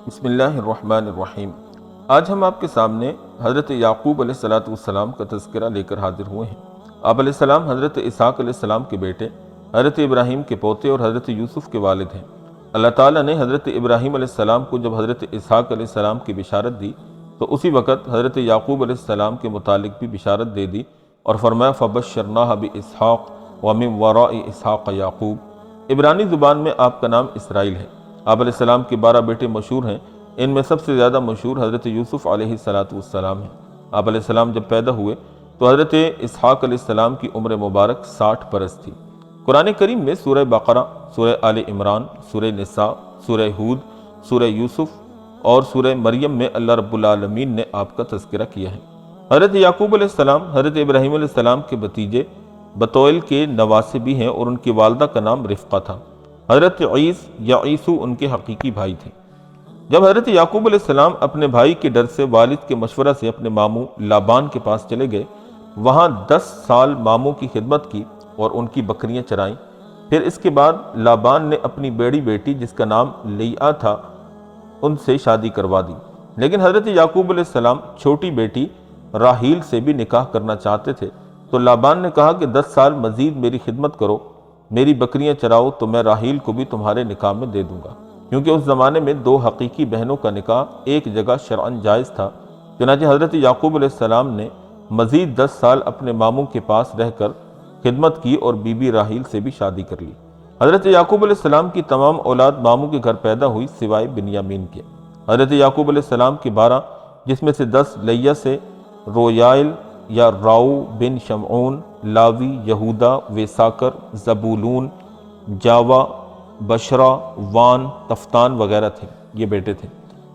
بسم اللہ الرحمن الرحیم۔ آج ہم آپ کے سامنے حضرت یعقوب علیہ السلام کا تذکرہ لے کر حاضر ہوئے ہیں۔ آپ علیہ السلام حضرت اسحاق علیہ السلام کے بیٹے، حضرت ابراہیم کے پوتے اور حضرت یوسف کے والد ہیں۔ اللہ تعالیٰ نے حضرت ابراہیم علیہ السلام کو جب حضرت اسحاق علیہ السلام کی بشارت دی تو اسی وقت حضرت یعقوب علیہ السلام کے متعلق بھی بشارت دے دی اور فرمایا فَبَشَّرْنَاهَ بِإِسْحَاقَ وَمِن وَرَاءِ إِسْحَاقَ یعقوب۔ عبرانی زبان میں آپ کا نام اسرائیل ہے۔ آپ علیہ السلام کے 12 بیٹے مشہور ہیں، ان میں سب سے زیادہ مشہور حضرت یوسف علیہ السلام ہیں۔ آپ علیہ السلام جب پیدا ہوئے تو حضرت اسحاق علیہ السلام کی عمر مبارک 60 برس تھی۔ قرآن کریم میں سورہ بقرہ، سورہ آل عمران، سورہ نساء، سورہ ہود، سورہ یوسف اور سورہ مریم میں اللہ رب العالمین نے آپ کا تذکرہ کیا ہے۔ حضرت یعقوب علیہ السلام حضرت ابراہیم علیہ السلام کے بھتیجے بطول کے نواسے بھی ہیں اور ان کی والدہ کا نام رفقہ تھا۔ حضرت عیسو ان کے حقیقی بھائی تھے۔ جب حضرت یعقوب علیہ السلام اپنے بھائی کے ڈر سے والد کے مشورہ سے اپنے ماموں لابان کے پاس چلے گئے، وہاں 10 سال ماموں کی خدمت کی اور ان کی بکریاں چرائیں۔ پھر اس کے بعد لابان نے اپنی بڑی بیٹی جس کا نام لیعا تھا ان سے شادی کروا دی، لیکن حضرت یعقوب علیہ السلام چھوٹی بیٹی راحیل سے بھی نکاح کرنا چاہتے تھے، تو لابان نے کہا کہ 10 سال مزید میری خدمت کرو، میری بکریاں چراؤ تو میں راحیل کو بھی تمہارے نکاح میں دے دوں گا، کیونکہ اس زمانے میں 2 حقیقی بہنوں کا نکاح ایک جگہ شرعاً جائز تھا۔ چنانچہ حضرت یعقوب علیہ السلام نے مزید 10 سال اپنے ماموں کے پاس رہ کر خدمت کی اور بی بی راحیل سے بھی شادی کر لی۔ حضرت یعقوب علیہ السلام کی تمام اولاد ماموں کے گھر پیدا ہوئی سوائے بنیامین کے۔ حضرت یعقوب علیہ السلام کے 12 جس میں سے 10 لیعا سے رویائل یا راؤ بن شمعون، لاوی، یہودا، ویساکر، زبولون، جاوا، بشرا، وان، تفتان وغیرہ تھے، یہ بیٹے تھے۔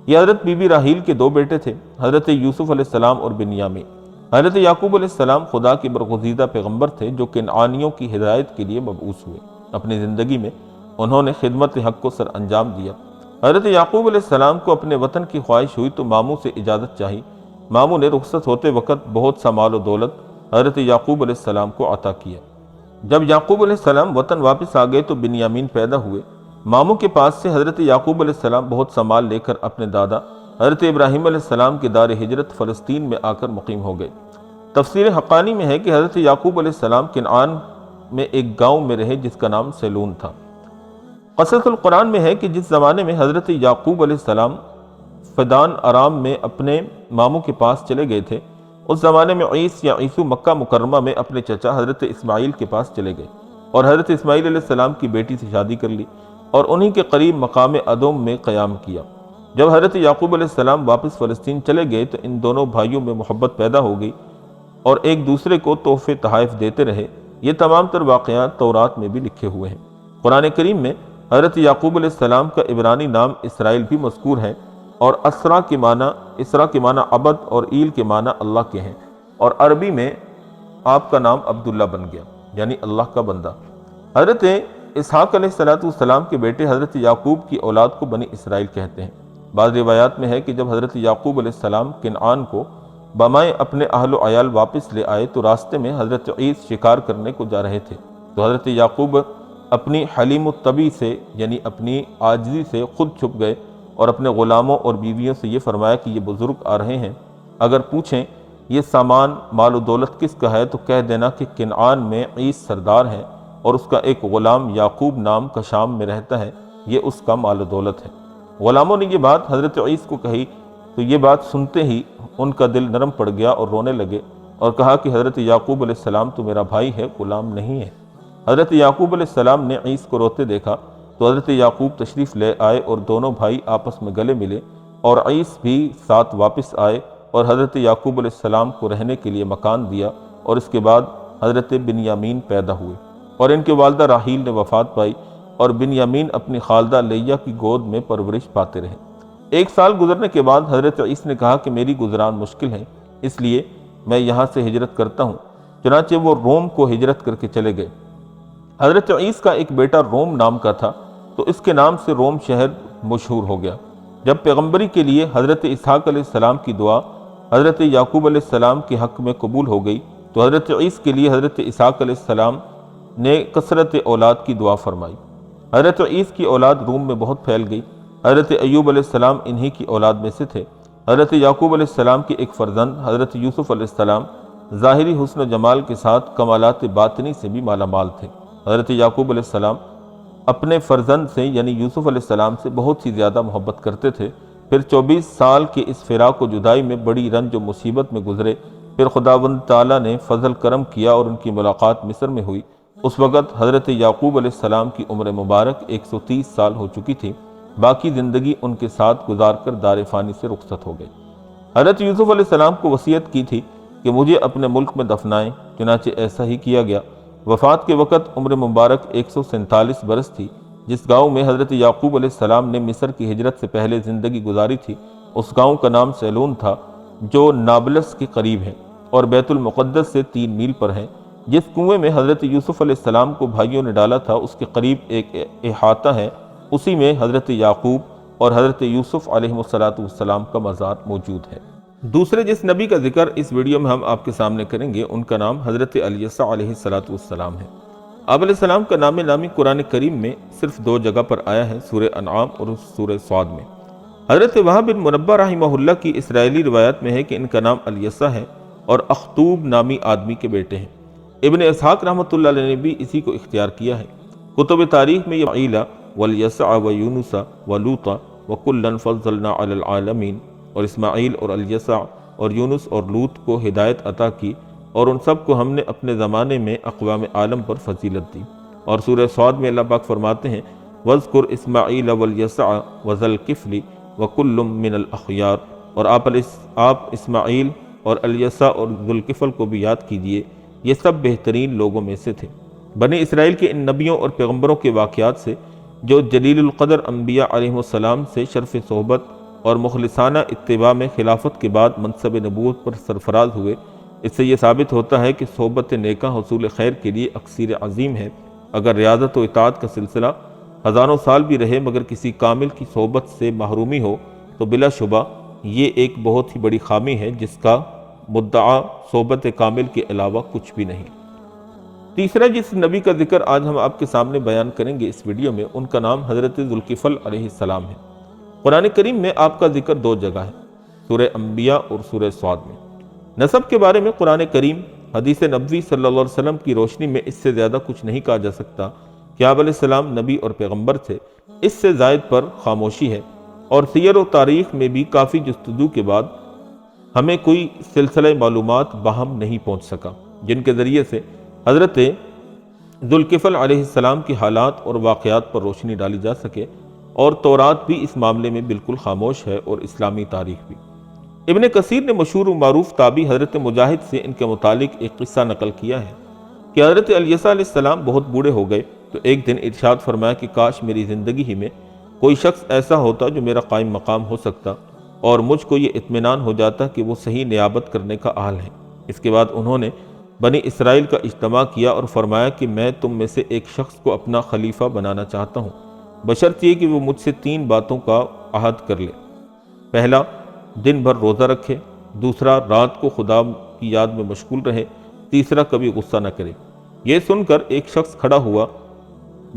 یہ حضرت بی بی راحیل کے 2 بیٹے تھے، حضرت یوسف علیہ السلام اور بنیامین۔ حضرت یعقوب علیہ السلام خدا کے برگزیدہ پیغمبر تھے جو کنعانیوں کی ہدایت کے لیے مبعوث ہوئے۔ اپنی زندگی میں انہوں نے خدمت حق کو سر انجام دیا۔ حضرت یعقوب علیہ السلام کو اپنے وطن کی خواہش ہوئی تو ماموں سے اجازت چاہی۔ ماموں نے رخصت ہوتے وقت بہت سا مال و دولت حضرت یعقوب علیہ السلام کو عطا کیا۔ جب یعقوب علیہ السلام وطن واپس آ گئے تو بنیامین پیدا ہوئے۔ ماموں کے پاس سے حضرت یعقوب علیہ السلام بہت سا مال لے کر اپنے دادا حضرت ابراہیم علیہ السلام کے دار ہجرت فلسطین میں آ کر مقیم ہو گئے۔ تفسیر حقانی میں ہے کہ حضرت یعقوب علیہ السلام کنعان میں ایک گاؤں میں رہے جس کا نام سیلون تھا۔ قصص القرآن میں ہے کہ جس زمانے میں حضرت یعقوب علیہ السلام فدان ارام میں اپنے ماموں کے پاس چلے گئے تھے، اس زمانے میں عیسو مکہ مکرمہ میں اپنے چچا حضرت اسماعیل کے پاس چلے گئے اور حضرت اسماعیل علیہ السلام کی بیٹی سے شادی کر لی اور انہی کے قریب مقام ادوم میں قیام کیا۔ جب حضرت یعقوب علیہ السلام واپس فلسطین چلے گئے تو ان دونوں بھائیوں میں محبت پیدا ہو گئی اور ایک دوسرے کو تحفے تحائف دیتے رہے۔ یہ تمام تر واقعات تورات میں بھی لکھے ہوئے ہیں۔ قرآن کریم میں حضرت یعقوب علیہ السلام کا عبرانی نام اسرائیل بھی مذکور ہے اور اسرا کے معنی عبد اور ایل کے معنی اللہ کے ہیں، اور عربی میں آپ کا نام عبداللہ بن گیا یعنی اللہ کا بندہ۔ حضرت اسحاق علیہ السلام کے بیٹے حضرت یعقوب کی اولاد کو بنی اسرائیل کہتے ہیں۔ بعض روایات میں ہے کہ جب حضرت یعقوب علیہ السلام کنعان کو بامائے اپنے اہل و عیال واپس لے آئے تو راستے میں حضرت عیس شکار کرنے کو جا رہے تھے، تو حضرت یعقوب اپنی حلیم الطبع سے یعنی اپنی عاجزی سے خود چھپ گئے اور اپنے غلاموں اور بیویوں سے یہ فرمایا کہ یہ بزرگ آ رہے ہیں، اگر پوچھیں یہ سامان مال و دولت کس کا ہے تو کہہ دینا کہ کنعان میں عیس سردار ہے اور اس کا ایک غلام یعقوب نام کا شام میں رہتا ہے، یہ اس کا مال و دولت ہے۔ غلاموں نے یہ بات حضرت عیس کو کہی تو یہ بات سنتے ہی ان کا دل نرم پڑ گیا اور رونے لگے اور کہا کہ حضرت یعقوب علیہ السلام تو میرا بھائی ہے، غلام نہیں ہے۔ حضرت یعقوب علیہ السلام نے عیس کو روتے دیکھا تو حضرت یعقوب تشریف لے آئے اور دونوں بھائی آپس میں گلے ملے اور عیس بھی ساتھ واپس آئے اور حضرت یعقوب علیہ السلام کو رہنے کے لیے مکان دیا، اور اس کے بعد حضرت بنیامین پیدا ہوئے اور ان کے والدہ راحیل نے وفات پائی اور بنیامین اپنی خالدہ لیعا کی گود میں پرورش پاتے رہے۔ 1 سال گزرنے کے بعد حضرت عیس نے کہا کہ میری گزران مشکل ہے، اس لیے میں یہاں سے ہجرت کرتا ہوں، چنانچہ وہ روم کو ہجرت کر کے چلے گئے۔ حضرت عیس کا ایک بیٹا روم نام کا تھا تو اس کے نام سے روم شہر مشہور ہو گیا۔ جب پیغمبری کے لیے حضرت اسحاق علیہ السلام کی دعا حضرت یعقوب علیہ السلام کے حق میں قبول ہو گئی تو حضرت عیس کے لیے حضرت اسحاق علیہ السلام نے کثرت اولاد کی دعا فرمائی۔ حضرت عیس کی اولاد روم میں بہت پھیل گئی۔ حضرت ایوب علیہ السلام انہی کی اولاد میں سے تھے۔ حضرت یعقوب علیہ السلام کے ایک فرزند حضرت یوسف علیہ السلام ظاہری حسن و جمال کے ساتھ کمالات باطنی سے بھی مالا مال تھے۔ حضرت یعقوب علیہ السلام اپنے فرزند سے یعنی یوسف علیہ السلام سے بہت ہی زیادہ محبت کرتے تھے۔ پھر 24 سال کے اس فراق و جدائی میں بڑی رنج و مصیبت میں گزرے۔ پھر خداوند تعالیٰ نے فضل کرم کیا اور ان کی ملاقات مصر میں ہوئی۔ اس وقت حضرت یعقوب علیہ السلام کی عمر مبارک 130 سال ہو چکی تھی۔ باقی زندگی ان کے ساتھ گزار کر دار فانی سے رخصت ہو گئی۔ حضرت یوسف علیہ السلام کو وصیت کی تھی کہ مجھے اپنے ملک میں دفنائیں، چنانچہ ایسا ہی کیا گیا۔ وفات کے وقت عمر مبارک 147 برس تھی۔ جس گاؤں میں حضرت یعقوب علیہ السلام نے مصر کی ہجرت سے پہلے زندگی گزاری تھی، اس گاؤں کا نام سیلون تھا، جو نابلس کے قریب ہے اور بیت المقدس سے 3 میل پر ہے۔ جس کنویں میں حضرت یوسف علیہ السلام کو بھائیوں نے ڈالا تھا، اس کے قریب ایک احاطہ ہے، اسی میں حضرت یعقوب اور حضرت یوسف علیہ السلام کا مزار موجود ہے۔ دوسرے جس نبی کا ذکر اس ویڈیو میں ہم آپ کے سامنے کریں گے، ان کا نام حضرت الیسع علیہ السلام ہے۔ آپ علیہ السلام کا نام نامی قرآن کریم میں صرف 2 جگہ پر آیا ہے، سورہ انعام اور سورہ صاد میں۔ حضرت وہب بن منبہ رحمہ اللہ کی اسرائیلی روایت میں ہے کہ ان کا نام الیسع ہے اور اخطوب نامی آدمی کے بیٹے ہیں۔ ابن اسحاق رحمۃ اللہ علیہ نے بھی اسی کو اختیار کیا ہے۔ کتب تاریخ میں یہ اسماعیل والیسع ویونس ولوطا وکلا فضلنا علی العالمین، اور اسماعیل اور الیسع اور یونس اور لوط کو ہدایت عطا کی اور ان سب کو ہم نے اپنے زمانے میں اقوام عالم پر فضیلت دی۔ اور سورہ صاد میں اللہ پاک فرماتے ہیں وَاذْكُرْ إِسْمَاعِيلَ وَالْيَسَعَ وَذَا الْكِفْلِ وَكُلٌّ مِّنَ الْأَخْيَارِ، اور آپ اسماعیل اور الیسع اور ذوالکفل کو بھی یاد کیجئے، یہ سب بہترین لوگوں میں سے تھے۔ بنی اسرائیل کے ان نبیوں اور پیغمبروں کے واقعات سے جو جلیل القدر انبیاء علیہ السلام سے شرف صحبت اور مخلصانہ اتباع میں خلافت کے بعد منصب نبوت پر سرفراز ہوئے، اس سے یہ ثابت ہوتا ہے کہ صحبت نیکہ حصول خیر کے لیے اکثیر عظیم ہے۔ اگر ریاضت و اطاعت کا سلسلہ ہزاروں سال بھی رہے مگر کسی کامل کی صحبت سے محرومی ہو تو بلا شبہ یہ ایک بہت ہی بڑی خامی ہے، جس کا مدعا صحبت کامل کے علاوہ کچھ بھی نہیں۔ تیسرا جس نبی کا ذکر آج ہم آپ کے سامنے بیان کریں گے اس ویڈیو میں، ان کا نام حضرت ذوالکفل علیہ السلام ہے۔ قرآن کریم میں آپ کا ذکر 2 جگہ ہے، سورہ انبیاء اور سورہ صاد میں۔ نسب کے بارے میں قرآن کریم حدیث نبوی صلی اللہ علیہ وسلم کی روشنی میں اس سے زیادہ کچھ نہیں کہا جا سکتا کہ آپ علیہ السلام نبی اور پیغمبر تھے، اس سے زائد پر خاموشی ہے۔ اور سیر و تاریخ میں بھی کافی جستجو کے بعد ہمیں کوئی سلسلہ معلومات باہم نہیں پہنچ سکا جن کے ذریعے سے حضرت ذوالکفل علیہ السلام کی حالات اور واقعات پر روشنی ڈالی جا سکے، اور تورات بھی اس معاملے میں بالکل خاموش ہے اور اسلامی تاریخ بھی۔ ابن کثیر نے مشہور و معروف تابعی حضرت مجاہد سے ان کے متعلق ایک قصہ نقل کیا ہے کہ حضرت الیسع علیہ السلام بہت بوڑھے ہو گئے تو ایک دن ارشاد فرمایا کہ کاش میری زندگی ہی میں کوئی شخص ایسا ہوتا جو میرا قائم مقام ہو سکتا اور مجھ کو یہ اطمینان ہو جاتا کہ وہ صحیح نیابت کرنے کا اہل ہے۔ اس کے بعد انہوں نے بنی اسرائیل کا اجتماع کیا اور فرمایا کہ میں تم میں سے ایک شخص کو اپنا خلیفہ بنانا چاہتا ہوں، بشرط یہ کہ وہ مجھ سے 3 باتوں کا عہد کر لے۔ پہلا، دن بھر روزہ رکھے، دوسرا، رات کو خدا کی یاد میں مشغول رہے، تیسرا، کبھی غصہ نہ کرے۔ یہ سن کر ایک شخص کھڑا ہوا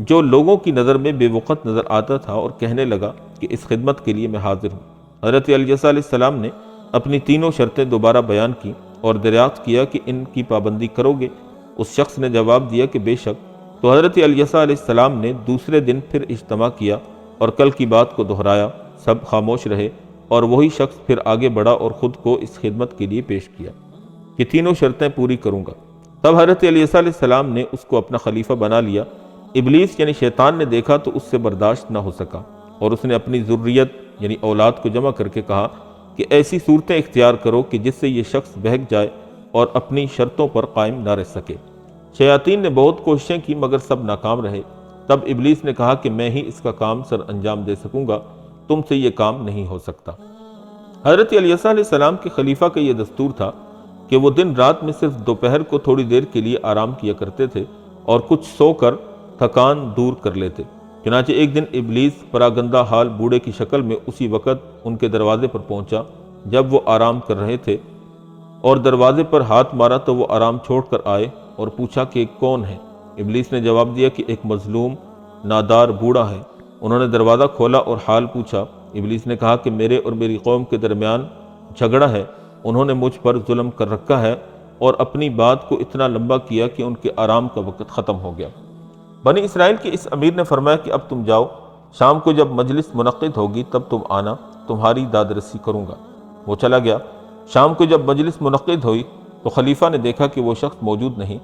جو لوگوں کی نظر میں بے وقت نظر آتا تھا اور کہنے لگا کہ اس خدمت کے لیے میں حاضر ہوں۔ حضرت الیسع علیہ السلام نے اپنی تینوں شرطیں دوبارہ بیان کی اور دریافت کیا کہ ان کی پابندی کرو گے؟ اس شخص نے جواب دیا کہ بے شک۔ تو حضرت الیسع علیہ السلام نے دوسرے دن پھر اجتماع کیا اور کل کی بات کو دہرایا، سب خاموش رہے اور وہی شخص پھر آگے بڑھا اور خود کو اس خدمت کے لیے پیش کیا کہ تینوں شرطیں پوری کروں گا۔ تب حضرت الیسع علیہ السلام نے اس کو اپنا خلیفہ بنا لیا۔ ابلیس یعنی شیطان نے دیکھا تو اس سے برداشت نہ ہو سکا اور اس نے اپنی ذریت یعنی اولاد کو جمع کر کے کہا کہ ایسی صورتیں اختیار کرو کہ جس سے یہ شخص بہک جائے اور اپنی شرطوں پر قائم نہ رہ سکے۔ شیاطین نے بہت کوششیں کی مگر سب ناکام رہے۔ تب ابلیس نے کہا کہ میں ہی اس کا کام سر انجام دے سکوں گا، تم سے یہ کام نہیں ہو سکتا۔ حضرت الیسع علیہ السلام کے خلیفہ کا یہ دستور تھا کہ وہ دن رات میں صرف دوپہر کو تھوڑی دیر کے لیے آرام کیا کرتے تھے اور کچھ سو کر تھکان دور کر لیتے۔ چنانچہ ایک دن ابلیس پراگندہ حال بوڑھے کی شکل میں اسی وقت ان کے دروازے پر پہنچا جب وہ آرام کر رہے تھے، اور دروازے پر ہاتھ مارا تو وہ آرام چھوڑ کر آئے اور پوچھا کہ کون ہے؟ ابلیس نے جواب دیا کہ ایک مظلوم نادار بوڑھا ہے انہوں نے دروازہ کھولا اور حال پوچھا۔ ابلیس نے کہا کہ میرے اور میری قوم کے درمیان جھگڑا ہے، انہوں نے مجھ پر ظلم کر رکھا ہے اور اپنی بات کو اتنا لمبا کیا کہ ان کے آرام کا وقت ختم ہو گیا۔ بنی اسرائیل کے اس امیر نے فرمایا کہ اب تم جاؤ، شام کو جب مجلس منعقد ہوگی تب تم آنا، تمہاری داد رسی کروں گا۔ وہ چلا گیا۔ شام کو جب مجلس منعقد ہوئی تو خلیفہ نے دیکھا کہ وہ شخص موجود نہیں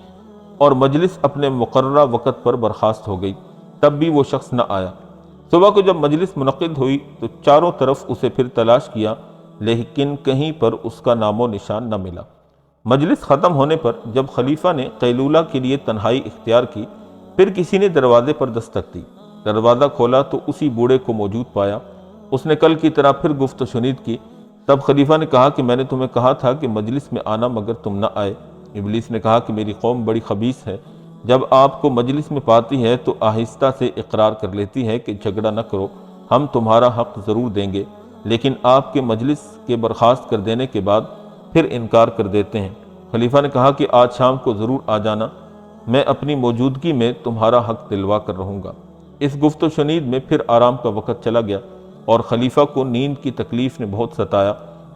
اور مجلس اپنے مقررہ وقت پر برخاست ہو گئی، تب بھی وہ شخص نہ آیا۔ صبح کو جب مجلس منعقد ہوئی تو چاروں طرف اسے پھر تلاش کیا، لیکن کہیں پر اس کا نام و نشان نہ ملا۔ مجلس ختم ہونے پر جب خلیفہ نے قیلولہ کے لیے تنہائی اختیار کی، پھر کسی نے دروازے پر دستک دی۔ دروازہ کھولا تو اسی بوڑھے کو موجود پایا۔ اس نے کل کی طرح پھر گفت و شنید کی۔ تب خلیفہ نے کہا کہ میں نے تمہیں کہا تھا کہ مجلس میں آنا مگر تم نہ آئے۔ ابلیس نے کہا کہ میری قوم بڑی خبیث ہے، جب آپ کو مجلس میں پاتی ہے تو آہستہ سے اقرار کر لیتی ہے کہ جھگڑا نہ کرو، ہم تمہارا حق ضرور دیں گے، لیکن آپ کے مجلس کے برخاست کر دینے کے بعد پھر انکار کر دیتے ہیں۔ خلیفہ نے کہا کہ آج شام کو ضرور آ جانا، میں اپنی موجودگی میں تمہارا حق دلوا کر رہوں گا۔ اس گفت و شنید میں پھر آرام کا وقت چلا گیا اور خلیفہ کو نیند کی تکلیف نے بہت ستایا،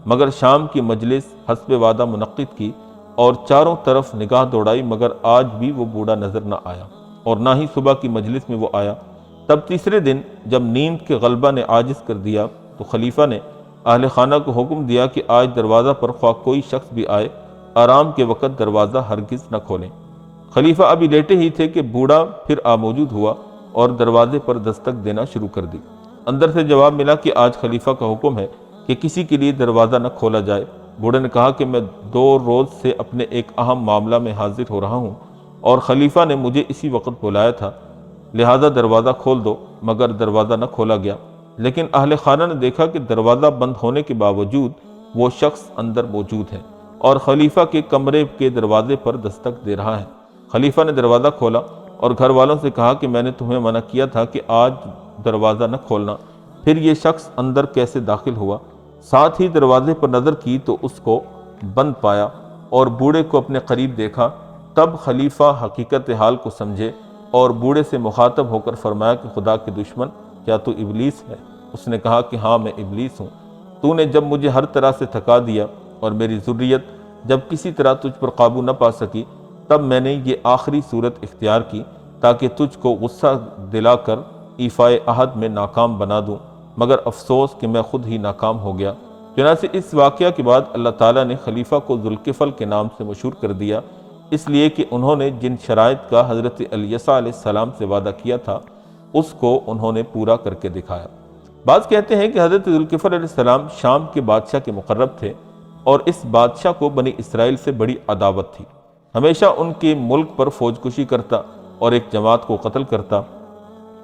مگر شام کی مجلس حسب وعدہ منعقد کی اور چاروں طرف نگاہ دوڑائی، مگر آج بھی وہ بوڑھا نظر نہ آیا اور نہ ہی صبح کی مجلس میں وہ آیا۔ تب تیسرے دن جب نیند کے غلبہ نے عاجز کر دیا تو خلیفہ نے اہل خانہ کو حکم دیا کہ آج دروازہ پر خواہ کوئی شخص بھی آئے، آرام کے وقت دروازہ ہرگز نہ کھولیں۔ خلیفہ ابھی لیٹے ہی تھے کہ بوڑھا پھر موجود ہوا اور دروازے پر دستک دینا شروع کر دی۔ اندر سے جواب ملا کہ آج خلیفہ کا حکم ہے کہ کسی کے لیے دروازہ نہ کھولا جائے۔ بوڑھے نے کہا کہ میں 2 روز سے اپنے ایک اہم معاملہ میں حاضر ہو رہا ہوں اور خلیفہ نے مجھے اسی وقت بلایا تھا، لہذا دروازہ کھول دو، مگر دروازہ نہ کھولا گیا۔ لیکن اہل خانہ نے دیکھا کہ دروازہ بند ہونے کے باوجود وہ شخص اندر موجود ہے اور خلیفہ کے کمرے کے دروازے پر دستک دے رہا ہے۔ خلیفہ نے دروازہ کھولا اور گھر والوں سے کہا کہ میں نے تمہیں منع کیا تھا کہ آج دروازہ نہ کھولنا، پھر یہ شخص اندر کیسے داخل ہوا؟ ساتھ ہی دروازے پر نظر کی تو اس کو بند پایا اور بوڑھے کو اپنے قریب دیکھا۔ تب خلیفہ حقیقت حال کو سمجھے اور بوڑھے سے مخاطب ہو کر فرمایا کہ خدا کے دشمن، کیا تو ابلیس ہے؟ اس نے کہا کہ ہاں میں ابلیس ہوں۔ تو نے جب مجھے ہر طرح سے تھکا دیا اور میری ذریت جب کسی طرح تجھ پر قابو نہ پا سکی، تب میں نے یہ آخری صورت اختیار کی تاکہ تجھ کو غصہ دلا کر ایفائے عہد میں ناکام بنا دوں، مگر افسوس کہ میں خود ہی ناکام ہو گیا۔ چنانچہ اس واقعہ کے بعد اللہ تعالیٰ نے خلیفہ کو ذوالکفل کے نام سے مشہور کر دیا، اس لیے کہ انہوں نے جن شرائط کا حضرت الیسیٰ علیہ السلام سے وعدہ کیا تھا اس کو انہوں نے پورا کر کے دکھایا۔ بعض کہتے ہیں کہ حضرت ذوالکفل علیہ السلام شام کے بادشاہ کے مقرب تھے اور اس بادشاہ کو بنی اسرائیل سے بڑی عداوت تھی، ہمیشہ ان کے ملک پر فوج کشی کرتا اور ایک جماعت کو قتل کرتا۔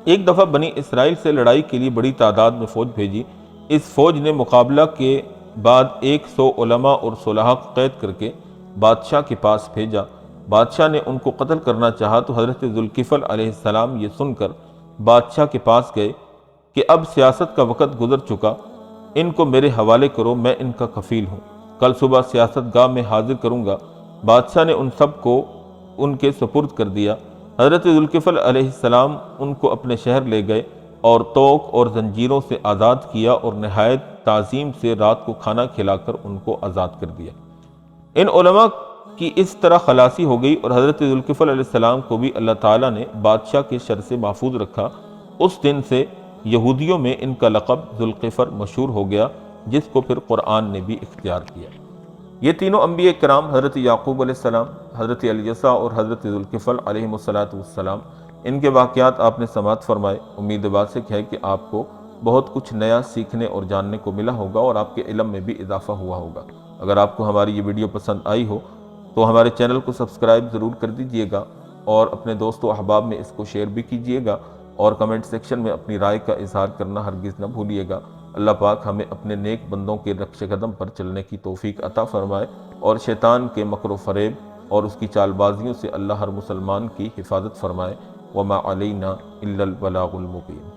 ایک دفعہ بنی اسرائیل سے لڑائی کے لیے بڑی تعداد میں فوج بھیجی۔ اس فوج نے مقابلہ کے بعد 100 علماء اور صلحاء کو قید کر کے بادشاہ کے پاس بھیجا۔ بادشاہ نے ان کو قتل کرنا چاہا تو حضرت ذوالکفل علیہ السلام یہ سن کر بادشاہ کے پاس گئے کہ اب سیاست کا وقت گزر چکا، ان کو میرے حوالے کرو، میں ان کا کفیل ہوں، کل صبح سیاست گاہ میں حاضر کروں گا۔ بادشاہ نے ان سب کو ان کے سپرد کر دیا۔ حضرت ذوالکفل علیہ السلام ان کو اپنے شہر لے گئے اور توق اور زنجیروں سے آزاد کیا اور نہایت تعظیم سے رات کو کھانا کھلا کر ان کو آزاد کر دیا۔ ان علماء کی اس طرح خلاصی ہو گئی اور حضرت ذوالکفل علیہ السلام کو بھی اللہ تعالیٰ نے بادشاہ کے شر سے محفوظ رکھا۔ اس دن سے یہودیوں میں ان کا لقب ذوالقفر مشہور ہو گیا، جس کو پھر قرآن نے بھی اختیار کیا۔ یہ تینوں انبیاء کرام حضرت یعقوب علیہ السلام، حضرت الیسیٰ اور حضرت ذوالکفل علیہ السلام، ان کے واقعات آپ نے سماعت فرمائے۔ امید واسق ہے کہ آپ کو بہت کچھ نیا سیکھنے اور جاننے کو ملا ہوگا اور آپ کے علم میں بھی اضافہ ہوا ہوگا۔ اگر آپ کو ہماری یہ ویڈیو پسند آئی ہو تو ہمارے چینل کو سبسکرائب ضرور کر دیجئے گا اور اپنے دوست و احباب میں اس کو شیئر بھی کیجئے گا اور کمنٹ سیکشن میں اپنی رائے کا اظہار کرنا ہرگز نہ بھولیے گا۔ اللہ پاک ہمیں اپنے نیک بندوں کے نقش قدم پر چلنے کی توفیق عطا فرمائے اور شیطان کے مکر و فریب اور اس کی چال بازیوں سے اللہ ہر مسلمان کی حفاظت فرمائے۔ وما علینا الا البلاغ المبین۔